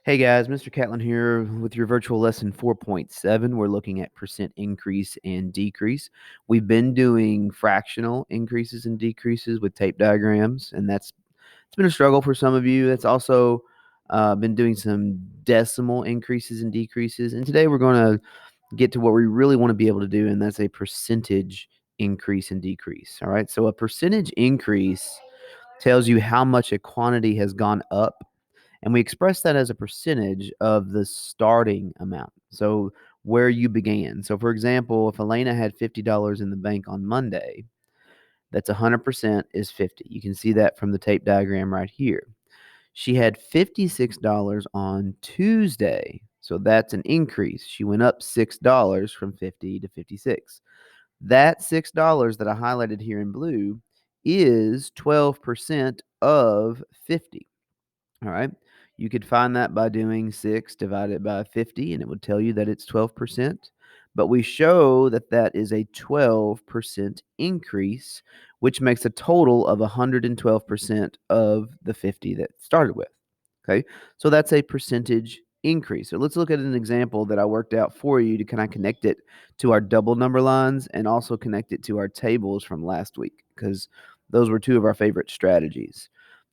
Hey guys, Mr. Catlin here with your virtual lesson 4.7. We're looking at percent increase and decrease. We've been doing fractional increases and decreases with tape diagrams, and it's been a struggle for some of you. That's also been doing some decimal increases and decreases. And today we're going to get to what we really want to be able to do, and that's a percentage increase and decrease. All right, so a percentage increase tells you how much a quantity has gone up, and we express that as a percentage of the starting amount. So where you began. So for example, if Elena had $50 in the bank on Monday, that's 100% is 50. You can see that from the tape diagram right here. She had $56 on Tuesday. So that's an increase. She went up $6 from 50 to 56. That $6 that I highlighted here in blue is 12% of 50. All right. You could find that by doing 6 divided by 50, and it would tell you that it's 12%. But we show that that is a 12% increase, which makes a total of 112% of the 50 that started with. Okay. So that's a percentage increase. So let's look at an example that I worked out for you to kind of connect it to our double number lines and also connect it to our tables from last week, because those were two of our favorite strategies.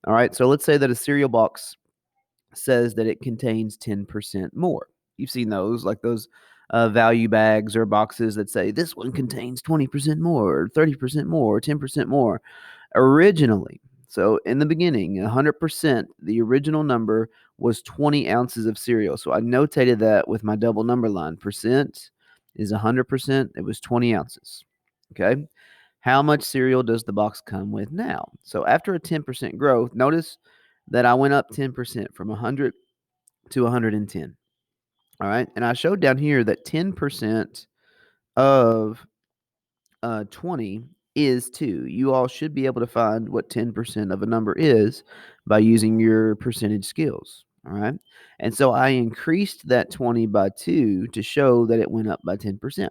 All right, so let's say that a cereal box says that it contains 10% more. You've seen those, like those value bags or boxes that say this one contains 20% more, or 30% more, or 10% more. Originally, so in the beginning, 100%, the original number was 20 ounces of cereal. So I notated that with my double number line. Percent is 100%. It was 20 ounces. Okay. How much cereal does the box come with now? So after a 10% growth, notice that I went up 10% from 100 to 110. All right. And I showed down here that 10% of 20 is 2. You all should be able to find what 10% of a number is by using your percentage skills. All right. And so I increased that 20 by 2 to show that it went up by 10%.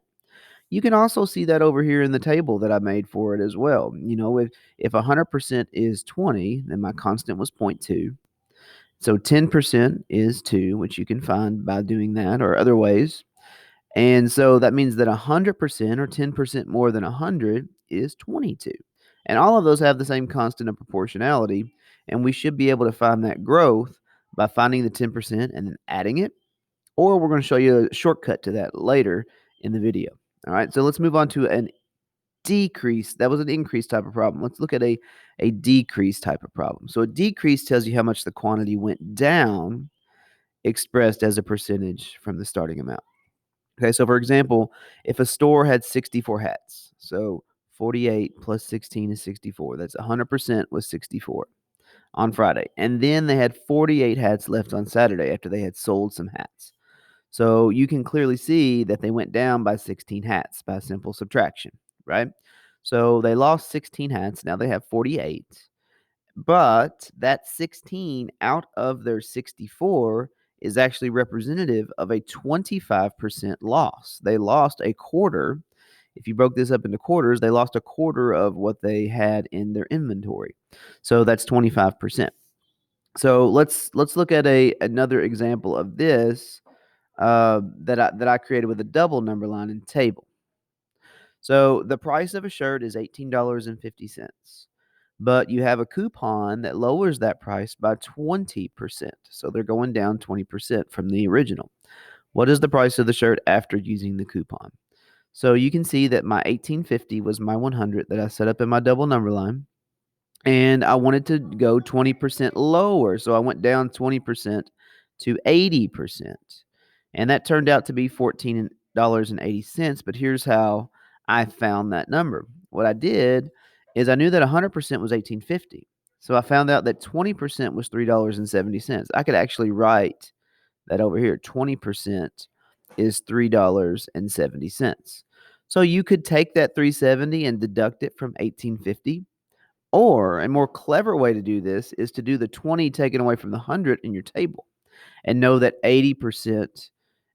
You can also see that over here in the table that I made for it as well. You know, if 100% is 20, then my constant was 0.2. So 10% is 2, which you can find by doing that or other ways. And so that means that 100% or 10% more than 100 is 22. And all of those have the same constant of proportionality. And we should be able to find that growth by finding the 10% and then adding it. Or we're going to show you a shortcut to that later in the video. All right, so let's move on to an decrease. That was an increase type of problem. Let's look at a decrease type of problem. So a decrease tells you how much the quantity went down, expressed as a percentage from the starting amount. Okay, so for example, if a store had 64 hats, so 48 plus 16 is 64. That's 100% was 64 on Friday. And then they had 48 hats left on Saturday after they had sold some hats. So you can clearly see that they went down by 16 hats by simple subtraction, right? So they lost 16 hats. Now they have 48. But that 16 out of their 64 is actually representative of a 25% loss. They lost a quarter. If you broke this up into quarters, they lost a quarter of what they had in their inventory. So that's 25%. So let's look at another example of this that I created with a double number line and table. So the price of a shirt is $18.50, but you have a coupon that lowers that price by 20%. So they're going down 20% from the original. What is the price of the shirt after using the coupon? So you can see that my 1850 was my 100 that I set up in my double number line, and I wanted to go 20% lower. So I went down 20% to 80%. And that turned out to be $14.80. But here's how I found that number. What I did is I knew that 100% was 1850. So I found out that 20% was $3.70. I could actually write that over here. 20% is $3.70. So you could take that 370 and deduct it from 1850. Or a more clever way to do this is to do the 20 taken away from the 100 in your table and know that 80%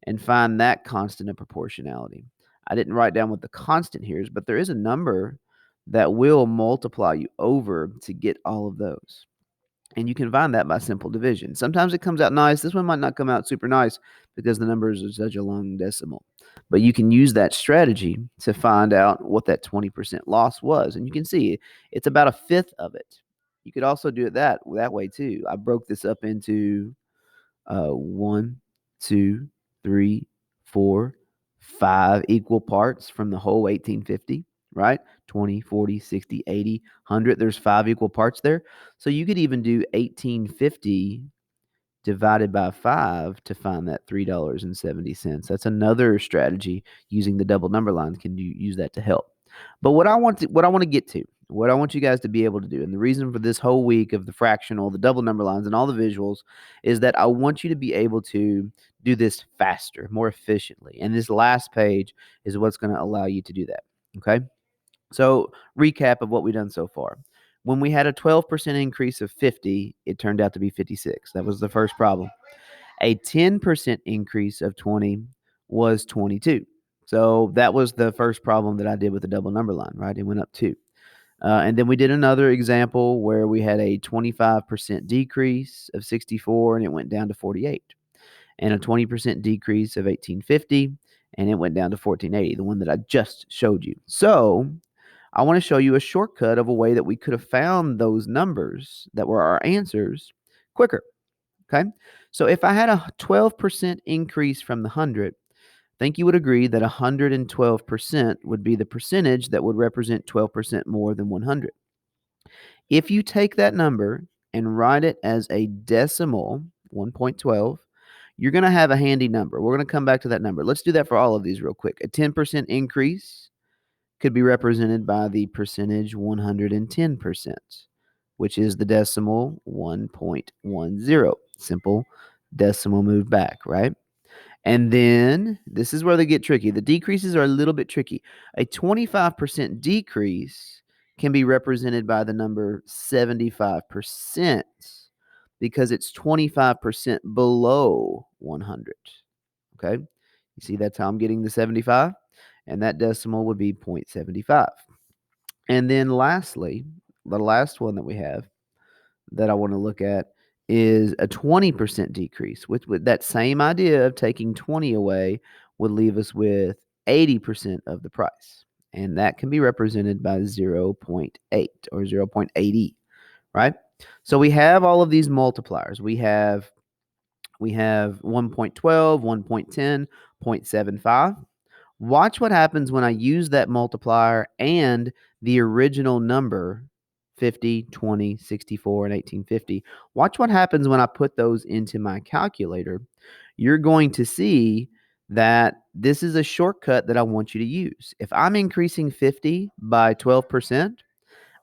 and find that constant of proportionality. I didn't write down what the constant here is, but there is a number that will multiply you over to get all of those. And you can find that by simple division. Sometimes it comes out nice. This one might not come out super nice because the numbers are such a long decimal. But you can use that strategy to find out what that 20% loss was. And you can see it's about a fifth of it. You could also do it that way too. I broke this up into 1, 2, 3, 4, 5 equal parts from the whole 1850, right? 20, 40, 60, 80, 100. There's 5 equal parts there. So you could even do 1850 divided by 5 to find that $3.70. That's another strategy using the double number lines. Can you use that to help? But what I want to get to, what I want you guys to be able to do, and the reason for this whole week of the fractional, the double number lines, and all the visuals is that I want you to be able to do this faster, more efficiently. And this last page is what's going to allow you to do that. Okay? So, recap of what we've done so far. When we had a 12% increase of 50, it turned out to be 56. That was the first problem. A 10% increase of 20 was 22. So that was the first problem that I did with the double number line, right? It went up 2. And then we did another example where we had a 25% decrease of 64 and it went down to 48. And a 20% decrease of 1850 and it went down to 1480, the one that I just showed you. So I want to show you a shortcut of a way that we could have found those numbers that were our answers quicker. Okay. So if I had a 12% increase from the 100, I think you would agree that 112% would be the percentage that would represent 12% more than 100. If you take that number and write it as a decimal, 1.12, you're going to have a handy number. We're going to come back to that number. Let's do that for all of these real quick. A 10% increase could be represented by the percentage 110%, which is the decimal 1.10. Simple decimal move back, right? And then this is where they get tricky. The decreases are a little bit tricky. A 25% decrease can be represented by the number 75% because it's 25% below 100. Okay? You see that's how I'm getting the 75? And that decimal would be 0.75. And then lastly, the last one that we have that I want to look at is a 20% decrease. With that same idea of taking 20 away would leave us with 80% of the price. And that can be represented by 0.8 or 0.80, right? So we have all of these multipliers. We have 1.12, 1.10, 0.75. Watch what happens when I use that multiplier and the original number 50, 20, 64, and 1850. Watch what happens when I put those into my calculator. You're going to see that this is a shortcut that I want you to use. If I'm increasing 50 by 12%,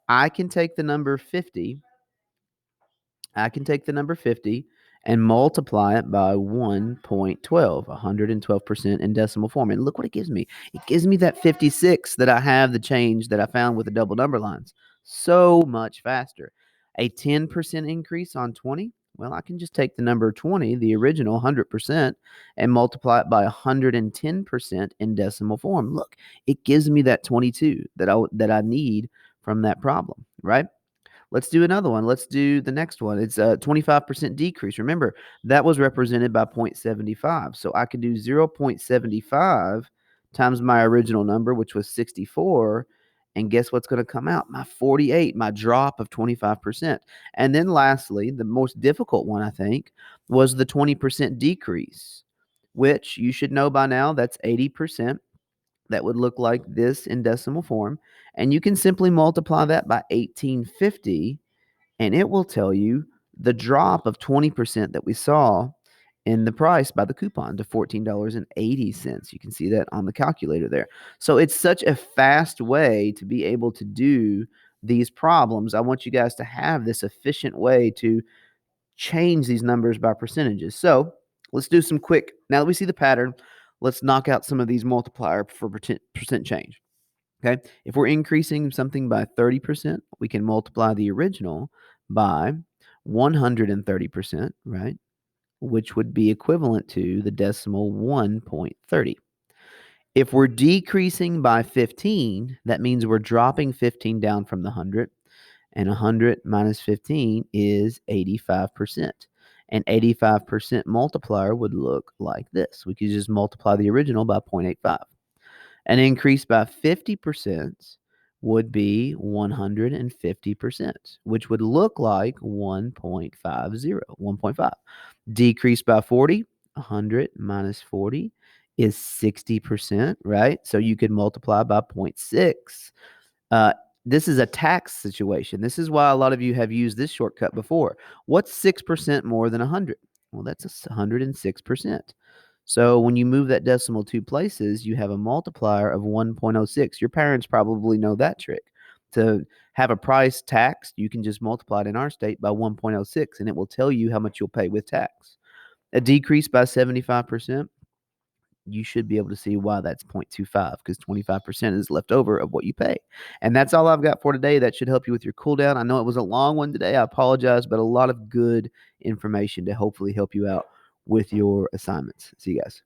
I can take the number 50 and multiply it by 1.12, 112% in decimal form. And look what it gives me. It gives me that 56 that I have the change that I found with the double number lines. So much faster. A 10% increase on 20, well, I can just take the number 20, the original 100%, and multiply it by 110% in decimal form. Look, it gives me that 22 that I need from that problem, right? Let's do another one. Let's do the next one. It's a 25% decrease. Remember, that was represented by 0.75. So I could do 0.75 times my original number, which was 64. And guess what's going to come out? My 48, my drop of 25%. And then lastly, the most difficult one, I think, was the 20% decrease, which you should know by now that's 80%. That would look like this in decimal form. And you can simply multiply that by 1850, and it will tell you the drop of 20% that we saw in the price by the coupon to $14.80. You can see that on the calculator there. So it's such a fast way to be able to do these problems. I want you guys to have this efficient way to change these numbers by percentages. So let's do some quick, now that we see the pattern, let's knock out some of these multiplier for percent change. Okay. If we're increasing something by 30%, we can multiply the original by 130%, right? Which would be equivalent to the decimal 1.30. If we're decreasing by 15, that means we're dropping 15 down from the 100. And 100 minus 15 is 85%. An 85% multiplier would look like this. We could just multiply the original by 0.85. An increase by 50% would be 150%, which would look like 1.50, 1.5. Decrease by 40, 100 minus 40 is 60%, right? So you could multiply by 0.6. This is a tax situation. This is why a lot of you have used this shortcut before. What's 6% more than 100? Well, that's 106%. So when you move that decimal 2 places, you have a multiplier of 1.06. Your parents probably know that trick. To have a price taxed, you can just multiply it in our state by 1.06, and it will tell you how much you'll pay with tax. A decrease by 75%, you should be able to see why that's 0.25, because 25% is left over of what you pay. And that's all I've got for today. That should help you with your cool down. I know it was a long one today. I apologize, but a lot of good information to hopefully help you out with your assignments. See you guys.